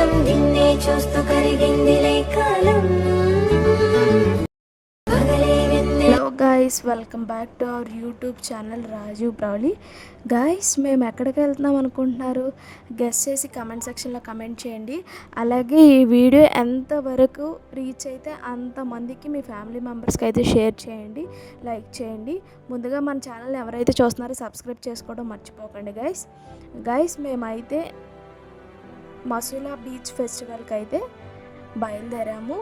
కాలం నిన్నే చూస్తూ కరిగిందిలే కాలం. Hello guys, welcome back to our YouTube channel Rajeev ప్రౌలి. గాయస్, మేము ఎక్కడికి వెళ్తున్నాం అనుకుంటున్నారు? గెస్ చేసి కమెంట్ సెక్షన్లో కమెంట్ చేయండి. అలాగే ఈ వీడియో ఎంతవరకు రీచ్ అయితే అంతమందికి మీ ఫ్యామిలీ మెంబర్స్కి అయితే షేర్ చేయండి, లైక్ చేయండి. ముందుగా మన ఛానల్ ఎవరైతే చూస్తున్నారో సబ్స్క్రైబ్ చేసుకోవడం మర్చిపోకండి గాయస్. మేమైతే మసూలా బీచ్ ఫెస్టివల్కి అయితే బయలుదేరాము.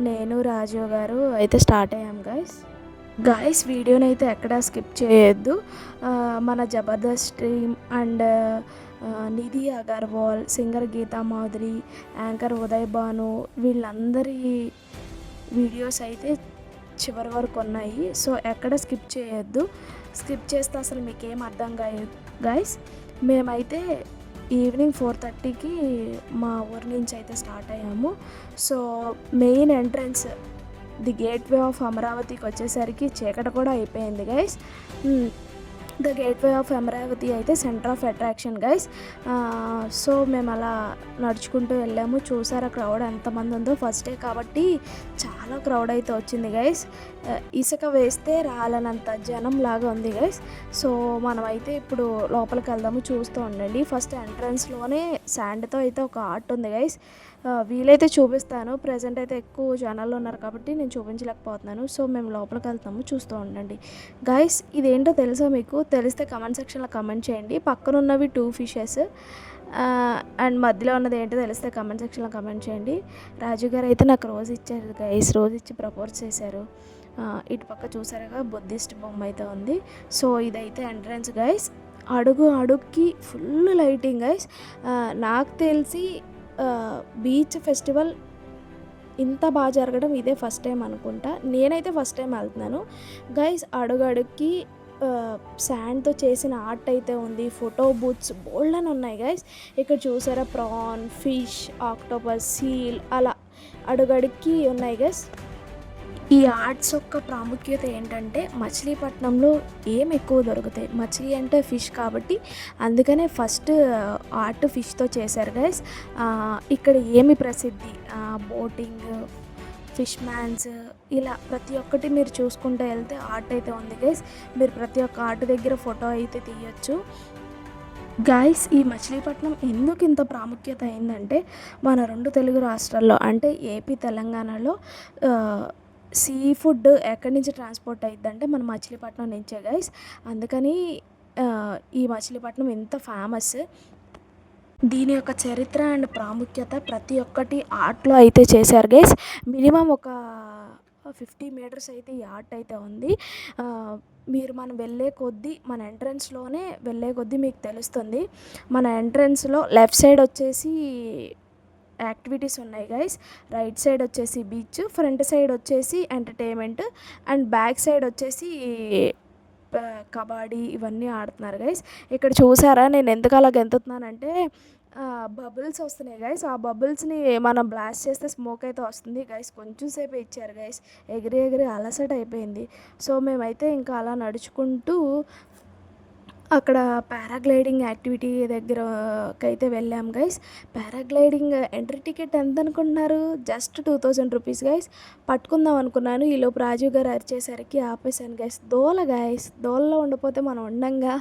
నేను రాజు గారు అయితే స్టార్ట్ అయ్యాం గాయస్. వీడియోని అయితే ఎక్కడా స్కిప్ చేయొద్దు. మన Jabardasth team and Nidhi Agarwal, singer Geetha Madhuri, anchor Uday Bhanu వీళ్ళందరి వీడియోస్ అయితే చివరి వరకు ఉన్నాయి. సో ఎక్కడ స్కిప్ చేయొద్దు. స్కిప్ చేస్తే అసలు మీకేం అర్థం కాదు గాయస్. మేమైతే ఈవినింగ్ 4:30కి మా ఊరి నుంచి అయితే స్టార్ట్ అయ్యాము. So main entrance the gateway of అమరావతికి వచ్చేసరికి చీకటి కూడా అయిపోయింది guys. The gateway of Amaravati అయితే centre of attraction guys. So మేము అలా నడుచుకుంటూ వెళ్ళాము. చూసారా క్రౌడ్ ఎంతమంది ఉందో? ఫస్ట్ డే కాబట్టి చాలా క్రౌడ్ అయితే వచ్చింది గాయస్. ఇసుక వేస్తే రాలనంత జనం లాగా ఉంది గాయస్. సో మనమైతే ఇప్పుడు లోపలికి వెళ్దాము, చూస్తూ ఉండండి. ఫస్ట్ ఎంట్రన్స్లోనే శాండ్తో అయితే ఒక ఆర్ట్ ఉంది గాయస్. వీలైతే చూపిస్తాను. ప్రజెంట్ అయితే ఎక్కువ జనాలు ఉన్నారు కాబట్టి నేను చూపించలేకపోతున్నాను. సో మేము లోపలికి వెళ్తాము, చూస్తూ ఉండండి గాయస్. ఇదేంటో తెలుసా మీకు? తెలిస్తే కమెంట్ సెక్షన్లో కమెంట్ చేయండి. పక్కన ఉన్నవి 2 ఫిషెస్ అండ్ మధ్యలో ఉన్నది ఏంటో తెలిస్తే కమెంట్ సెక్షన్లో కమెంట్ చేయండి. రాజు గారు అయితే నాకు రోజు ఇచ్చారు గైస్, రోజు ఇచ్చి ప్రపోజ్ చేశారు. ఇటు పక్క చూసారుగా బుద్ధిస్ట్ బొమ్మ అయితే ఉంది. సో ఇదైతే ఎంట్రన్స్ గైస్. అడుగుకి ఫుల్ లైటింగ్ గైస్. నాకు తెలిసి బీచ్ ఫెస్టివల్ ఇంత బాగా జరగడం ఇదే ఫస్ట్ టైం అనుకుంటా. నేనైతే ఫస్ట్ టైం వెళ్తున్నాను గైస్. అడుగుకి శాండ్తో చేసిన ఆర్ట్ అయితే ఉంది. ఫోటో బూత్స్ బోల్డ్ అని ఉన్నాయి గైస్. ఇక్కడ చూసారా ప్రాన్, ఫిష్, ఆక్టోపస్, సీల్ అలా అడుగుకి ఉన్నాయి గైస్. ఈ ఆర్ట్స్ యొక్క ప్రాముఖ్యత ఏంటంటే మచిలీపట్నంలో ఏం ఎక్కువ దొరుకుతాయి. మచిలీ అంటే ఫిష్ కాబట్టి అందుకనే ఫస్ట్ ఆర్ట్ ఫిష్తో చేశారు గైస్. ఇక్కడ ఏమి ప్రసిద్ధి? బోటింగ్, ఫిష్ మ్యాన్స్, ఇలా ప్రతి ఒక్కటి మీరు చూసుకుంటూ వెళ్తే ఆర్ట్ అయితే ఉంది గైస్. మీరు ప్రతి ఒక్క ఆర్ట్ దగ్గర ఫోటో అయితే తీయచ్చు గాయస్. ఈ మచిలీపట్నం ఎందుకు ఇంత ప్రాముఖ్యత అయిందంటే మన 2 తెలుగు రాష్ట్రాల్లో అంటే ఏపీ, తెలంగాణలో సీ ఫుడ్ ఎక్కడి నుంచి ట్రాన్స్పోర్ట్ అయ్యిద్దంటే మన మచిలీపట్నం నుంచే గైస్. అందుకని ఈ మచిలీపట్నం ఎంత ఫేమస్. దీని యొక్క చరిత్ర అండ్ ప్రాముఖ్యత ప్రతి ఒక్కటి ఆర్ట్లో అయితే చేశారు గైస్. మినిమం ఒక 50 మీటర్స్ అయితే ఈ ఆర్ట్ అయితే ఉంది. మీరు మనం వెళ్ళే కొద్దీ మన ఎంట్రన్స్లోనే వెళ్ళే కొద్దీ మీకు తెలుస్తుంది. మన ఎంట్రన్స్లో లెఫ్ట్ సైడ్ వచ్చేసి యాక్టివిటీస్ ఉన్నాయి గైస్. రైట్ సైడ్ వచ్చేసి బీచ్, ఫ్రంట్ సైడ్ వచ్చేసి ఎంటర్టైన్మెంట్ అండ్ బ్యాక్ సైడ్ వచ్చేసి కబడ్డీ ఇవన్నీ ఆడుతున్నారు గైస్. ఇక్కడ చూసారా నేను ఎందుకు అలా గెంతుతున్నానంటే బబుల్స్ వస్తున్నాయి గైస్. ఆ బబుల్స్ని మనం బ్లాస్ట్ చేస్తే స్మోక్ అయితే వస్తుంది గైస్. కొంచెం సేపు ఇచ్చారు గైస్. ఎగిరి అలసట అయిపోయింది. సో మేమైతే ఇంకా అలా నడుచుకుంటూ అక్కడ పారాగ్లైడింగ్ యాక్టివిటీ దగ్గరకి అయితే వెళ్ళాం గైస్. పారాగ్లైడింగ్ ఎంట్రీ టికెట్ ఎంత అనుకుంటున్నారు? Just 2000 rupees guys. పట్టుకుందాం అనుకున్నాను, ఈలోపు రాజీవ్ గారు అరిచేసరికి ఆపేశాను గైస్. దోలలో ఉండిపోతే మనం ఉండంగా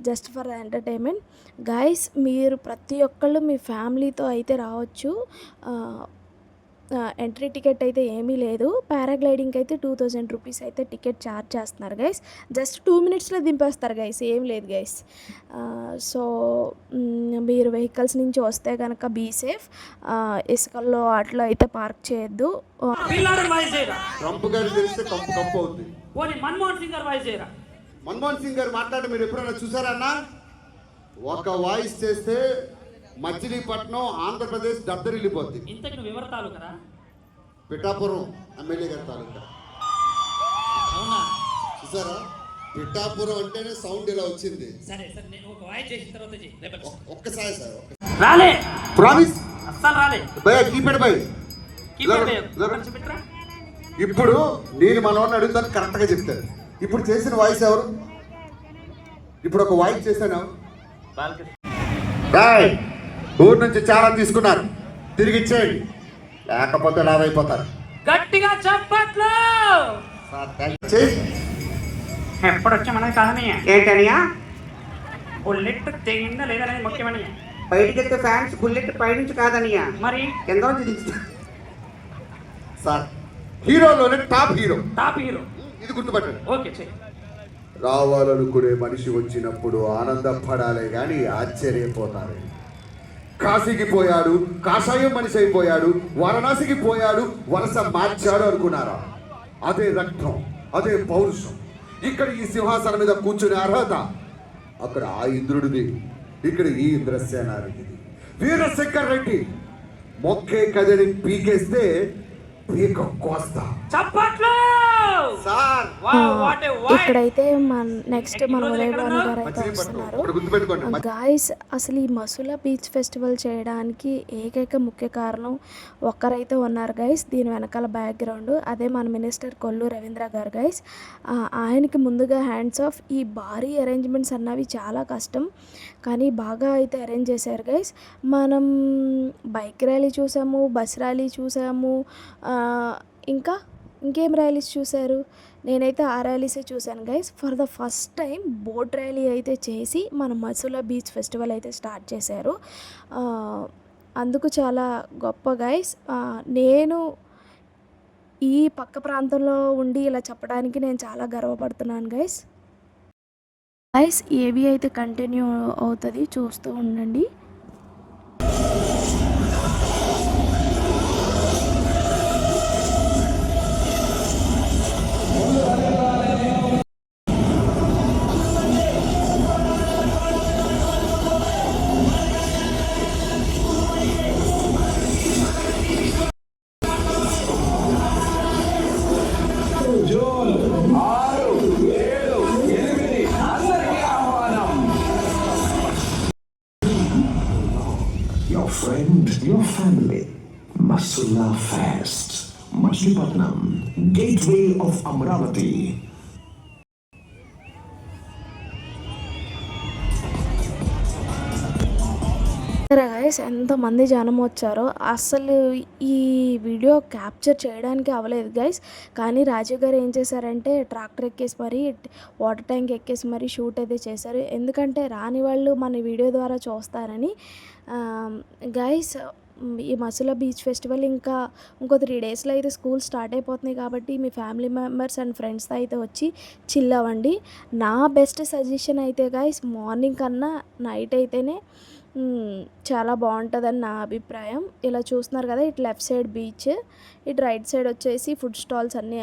జస్ట్ ఫర్ ఎంటర్టైన్మెంట్ గైస్. మీరు ప్రతి ఒక్కళ్ళు మీ ఫ్యామిలీతో అయితే రావచ్చు. ఎంట్రీ టికెట్ అయితే ఏమీ లేదు. పారాగ్లైడింగ్కి అయితే 2000 రూపీస్ అయితే టికెట్ ఛార్జ్ చేస్తున్నారు గైస్. జస్ట్ 2 మినిట్స్లో దింపేస్తారు గైస్, ఏం లేదు గైస్. సో మీరు వెహికల్స్ నుంచి వస్తే కనుక బీ సేఫ్. ఇసుకల్లో వాటిలో అయితే పార్క్ చేయొద్దు. మన్మోహన్ సింగ్ గారు మాట్లాడి మీరు ఎప్పుడైనా చూసారన్నా? ఒక వాయిస్ చేస్తే మచిలీపట్నం ఆంధ్రప్రదేశ్ దద్దరిల్లిపోద్ది. ఇంతకి నువ్వు ఎవరు తాలూకరా? పిఠాపురం ఎమ్మెల్యే గారి తాలూకా. చూసారా? పిఠాపురం అంటేనే సౌండ్ ఇలా వచ్చింది. సరే సరే, నేను ఒక వాయిస్ చేసిన తర్వాత ఒక్కసారి సార్ రాలే. ప్రామిస్ అస్సలు రాలే. భయ కీపెడ్ భయ్. ఇప్పుడు నేను మనవాడిని అడుగుతాను, కరెక్ట్గా చెప్తాను. ఇప్పుడు చేసిన వాయిస్ ఎవరు? ఇప్పుడు ఒక వాయిస్ చేశాను. ఊరు నుంచి చాలా తీసుకున్నారు, తిరిగి ఇచ్చేయండి, లేకపోతే లాభైపోతారు. గట్టిగా చప్పట్లు. సార్ దయచేసి ఎప్పుడు వచ్చా మనకి కాదనయ్య. ఏంటనియా బుల్లెట్ తెగిందా లేదనేది ముఖ్యమని. బయటికి వెళ్తే ఫ్యాన్స్ బుల్లెట్ పైనుంచి కాదనియా మరి కింద నుంచి దించుతా. సార్ హీరోలోనే టాప్ హీరో, టాప్ హీరో. ఇది గుర్తుపట్టండి. ఓకే చెయ్యి. రావాలనుకునే మనిషి వచ్చినప్పుడు ఆనందపడాలే గాని ఆశ్చర్యపోతారు. కాశీకి పోయాడు, కాషాయం మనిషి అయిపోయాడు, వారణాసికి పోయాడు, వలస మార్చాడు అనుకున్నారా? అదే రక్తం, అదే పౌరుషం. ఇక్కడ ఈ సింహాసనం మీద కూర్చునే అర్హత అక్కడ ఆ ఇంద్రుడిది, ఇక్కడ ఈ ఇంద్రసేనారెడ్డిది. వీరశంకర్ రెడ్డి మొక్కే కదని పీకేస్తే పీక కోస్తా. చప్పట్లు. సార్ వావ్, వాట్ ఏ వాయ్. ఇక్కడైతే నెక్స్ట్ మన ఉదయ్ భాను గారు అయితే మచిలీపట్నం వస్తున్నారు. ఇక్కడ గుర్తుపెట్టుకోండి. గాయస్ అసలు ఈ మసులా బీచ్ ఫెస్టివల్ చేయడానికి ఏకైక ముఖ్య కారణం ఒక్కరైతే ఉన్నారు గైస్. దీని వెనకాల బ్యాక్గ్రౌండ్ అదే మన మినిస్టర్ కొల్లు రవీంద్ర గారు గైస్. ఆయనకి ముందుగా హ్యాండ్స్ ఆఫ్. ఈ భారీ అరేంజ్మెంట్స్ అన్నవి చాలా కష్టం, కానీ బాగా అయితే అరేంజ్ చేశారు గైస్. మనం బైక్ ర్యాలీ చూసాము, బస్ ర్యాలీ చూసాము, ఇంకేం ర్యాలీస్ చూశారు? నేనైతే ఆ ర్యాలీసే చూశాను guys. For the first time boat rally అయితే చేసి మన మసులా బీచ్ ఫెస్టివల్ అయితే స్టార్ట్ చేశారు. అందుకు చాలా గొప్ప గైస్. నేను ఈ పక్క ప్రాంతంలో ఉండి ఇలా చెప్పడానికి నేను చాలా గర్వపడుతున్నాను గైస్. ఏవి అయితే కంటిన్యూ అవుతుంది, చూస్తూ ఉండండి. Your friend, your family. Masula Fest. Machilipatnam, Gateway of Amravati. Guys ఎంతమంది జనం వచ్చారో అసలు ఈ వీడియో క్యాప్చర్ చేయడానికి అవ్వలేదు గైస్. కానీ రాజు గారు ఏం చేశారంటే ట్రాక్టర్ ఎక్కేసి మరి వాటర్ ట్యాంక్ ఎక్కేసి మరి షూట్ అయితే చేశారు. ఎందుకంటే రాని వాళ్ళు మన వీడియో ద్వారా చూస్తారని. గైస్ ఈ మసులా బీచ్ ఫెస్టివల్ ఇంకో 3 డేస్లో అయితే స్కూల్ స్టార్ట్ అయిపోతున్నాయి కాబట్టి మీ ఫ్యామిలీ మెంబర్స్ అండ్ ఫ్రెండ్స్తో అయితే వచ్చి చిల్ అవ్వండి. నా బెస్ట్ సజెషన్ అయితే గైస్ మార్నింగ్ కన్నా నైట్ అయితేనే చాలా బాగుంటుందని నా అభిప్రాయం. ఇలా చూస్తున్నారు కదా, ఇటు లెఫ్ట్ సైడ్ బీచ్, ఇటు రైట్ సైడ్ వచ్చేసి ఫుడ్ స్టాల్స్ అన్నీ